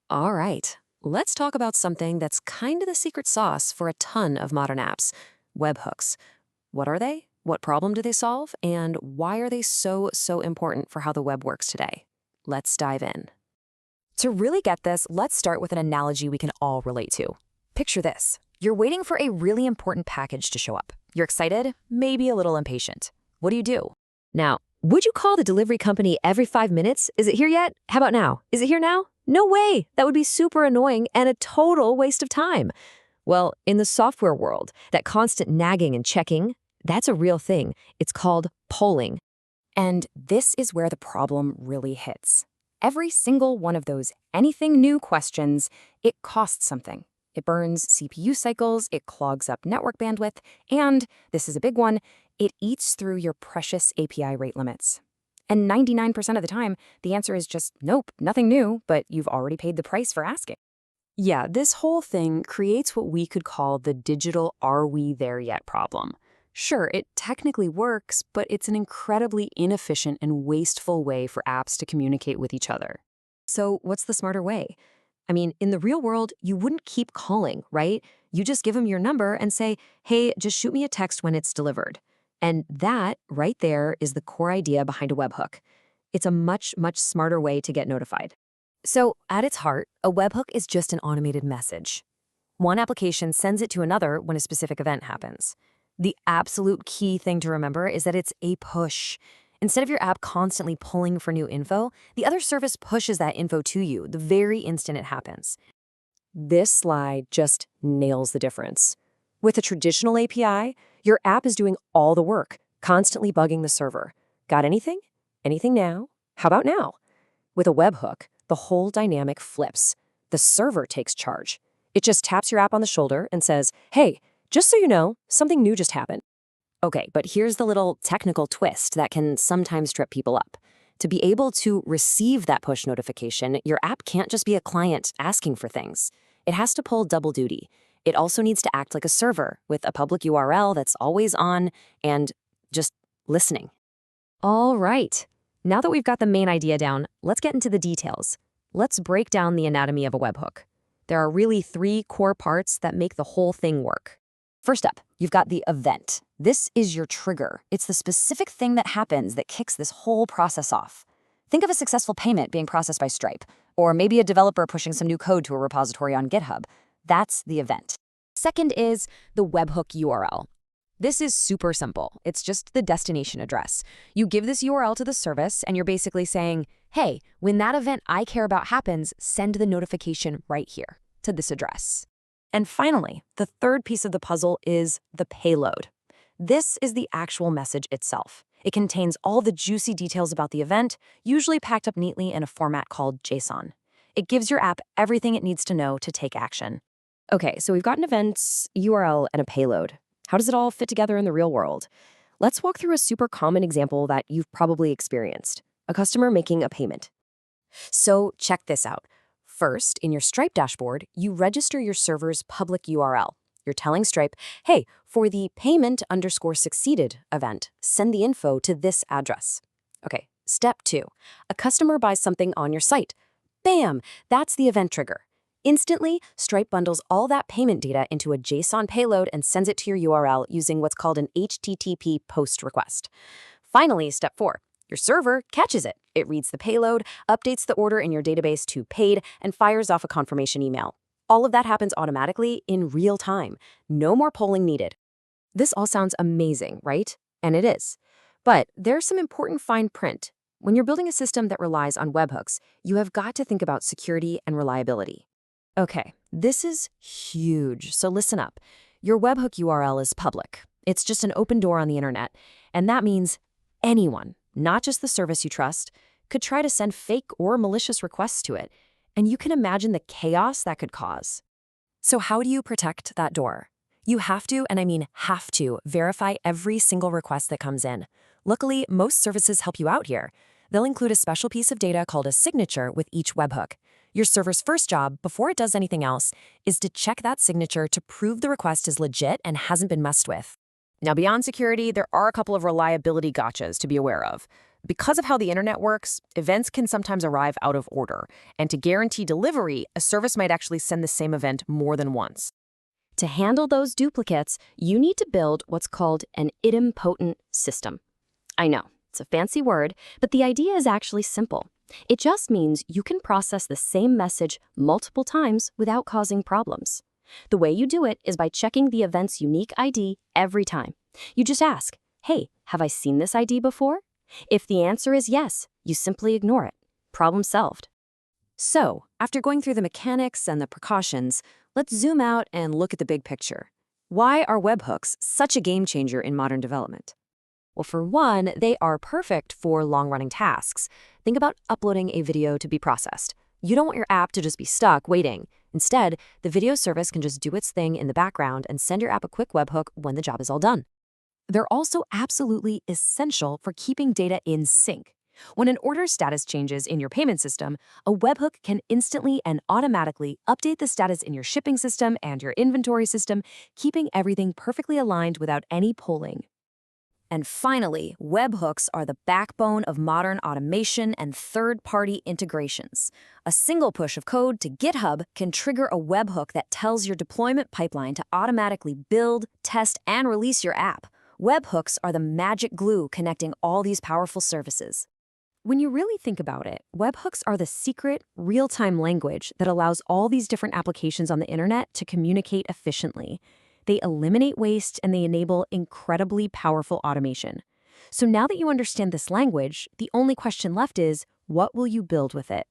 All right, let's talk about something that's kind of the secret sauce for a ton of modern apps: webhooks. What are they? What problem do they solve? And why are they so important for how the web works today? Let's dive in. To really get this, let's start with an analogy we can all relate to. Picture this. You're waiting for a really important package to show up. You're excited, maybe a little impatient. What do? Now, would you call the delivery company every 5 minutes? Is it here yet? How about now? Is it here now? No way! That would be super annoying and a total waste of time. Well, in the software world, that constant nagging and checking, that's a real thing. It's called polling. And this is where the problem really hits. Every single one of those anything new questions, it costs something. It burns CPU cycles, it clogs up network bandwidth, and, this is a big one, it eats through your precious API rate limits. And 99% of the time, the answer is just nope, nothing new, but you've already paid the price for asking. Yeah, this whole thing creates what we could call the digital "are we there yet" problem. Sure, it technically works, but it's an incredibly inefficient and wasteful way for apps to communicate with each other. So, what's the smarter way? I mean, in the real world, you wouldn't keep calling, right? You just give them your number and say, hey, just shoot me a text when it's delivered. And that, right there, is the core idea behind a webhook. It's a much smarter way to get notified. So, at its heart, a webhook is just an automated message. One application sends it to another when a specific event happens. The absolute key thing to remember is that it's a push. Instead of your app constantly pulling for new info, the other service pushes that info to you the very instant it happens. This slide just nails the difference. With a traditional API, your app is doing all the work, constantly bugging the server. Got anything? Anything now? How about now? With a webhook, the whole dynamic flips. The server takes charge. It just taps your app on the shoulder and says, hey, just so you know, something new just happened. Okay, but here's the little technical twist that can sometimes trip people up. To be able to receive that push notification, your app can't just be a client asking for things. It has to pull double duty. It also needs to act like a server with a public URL that's always on and just listening. All right. Now that we've got the main idea down, let's get into the details. Let's break down the anatomy of a webhook. There are really three core parts that make the whole thing work. First up, you've got the event. This is your trigger. It's the specific thing that happens that kicks this whole process off. Think of a successful payment being processed by Stripe, or maybe a developer pushing some new code to a repository on GitHub. That's the event. Second is the webhook URL. This is super simple. It's just the destination address. You give this URL to the service, and you're basically saying, hey, when that event I care about happens, send the notification right here to this address. And finally, the third piece of the puzzle is the payload. This is the actual message itself. It contains all the juicy details about the event, usually packed up neatly in a format called JSON. It gives your app everything it needs to know to take action. Okay, so we've got an event, URL, and a payload. How does it all fit together in the real world? Let's walk through a super common example that you've probably experienced: a customer making a payment. So check this out. First, in your Stripe dashboard, you register your server's public URL. You're telling Stripe, hey, for the payment_succeeded event, send the info to this address. Okay, step 2. A customer buys something on your site. Bam! That's the event trigger. Instantly, Stripe bundles all that payment data into a JSON payload and sends it to your URL using what's called an HTTP post request. Finally, step 4. Your server catches it. It reads the payload, updates the order in your database to paid, and fires off a confirmation email. All of that happens automatically in real time. No more polling needed. This all sounds amazing, right? And it is. But there's some important fine print. When you're building a system that relies on webhooks, you have got to think about security and reliability. Okay, this is huge, so listen up. Your webhook URL is public. It's just an open door on the internet, and that means anyone, not just the service you trust, could try to send fake or malicious requests to it, and you can imagine the chaos that could cause. So how do you protect that door? You have to, and I mean have to, verify every single request that comes in. Luckily, most services help you out here. They'll include a special piece of data called a signature with each webhook. Your server's first job, before it does anything else, is to check that signature to prove the request is legit and hasn't been messed with. Now, beyond security, there are a couple of reliability gotchas to be aware of. Because of how the internet works, events can sometimes arrive out of order, and to guarantee delivery, a service might actually send the same event more than once. To handle those duplicates, you need to build what's called an idempotent system. I know, it's a fancy word, but the idea is actually simple. It just means you can process the same message multiple times without causing problems. The way you do it is by checking the event's unique ID every time. You just ask, hey, have I seen this ID before? If the answer is yes, you simply ignore it. Problem solved. So, after going through the mechanics and the precautions, let's zoom out and look at the big picture. Why are webhooks such a game changer in modern development? Well, for one, they are perfect for long-running tasks. Think about uploading a video to be processed. You don't want your app to just be stuck waiting. Instead, the video service can just do its thing in the background and send your app a quick webhook when the job is all done. They're also absolutely essential for keeping data in sync. When an order status changes in your payment system, a webhook can instantly and automatically update the status in your shipping system and your inventory system, keeping everything perfectly aligned without any polling. And finally, webhooks are the backbone of modern automation and third-party integrations. A single push of code to GitHub can trigger a webhook that tells your deployment pipeline to automatically build, test, and release your app. Webhooks are the magic glue connecting all these powerful services. When you really think about it, webhooks are the secret, real-time language that allows all these different applications on the internet to communicate efficiently. They eliminate waste and they enable incredibly powerful automation. So now that you understand this language, the only question left is, what will you build with it?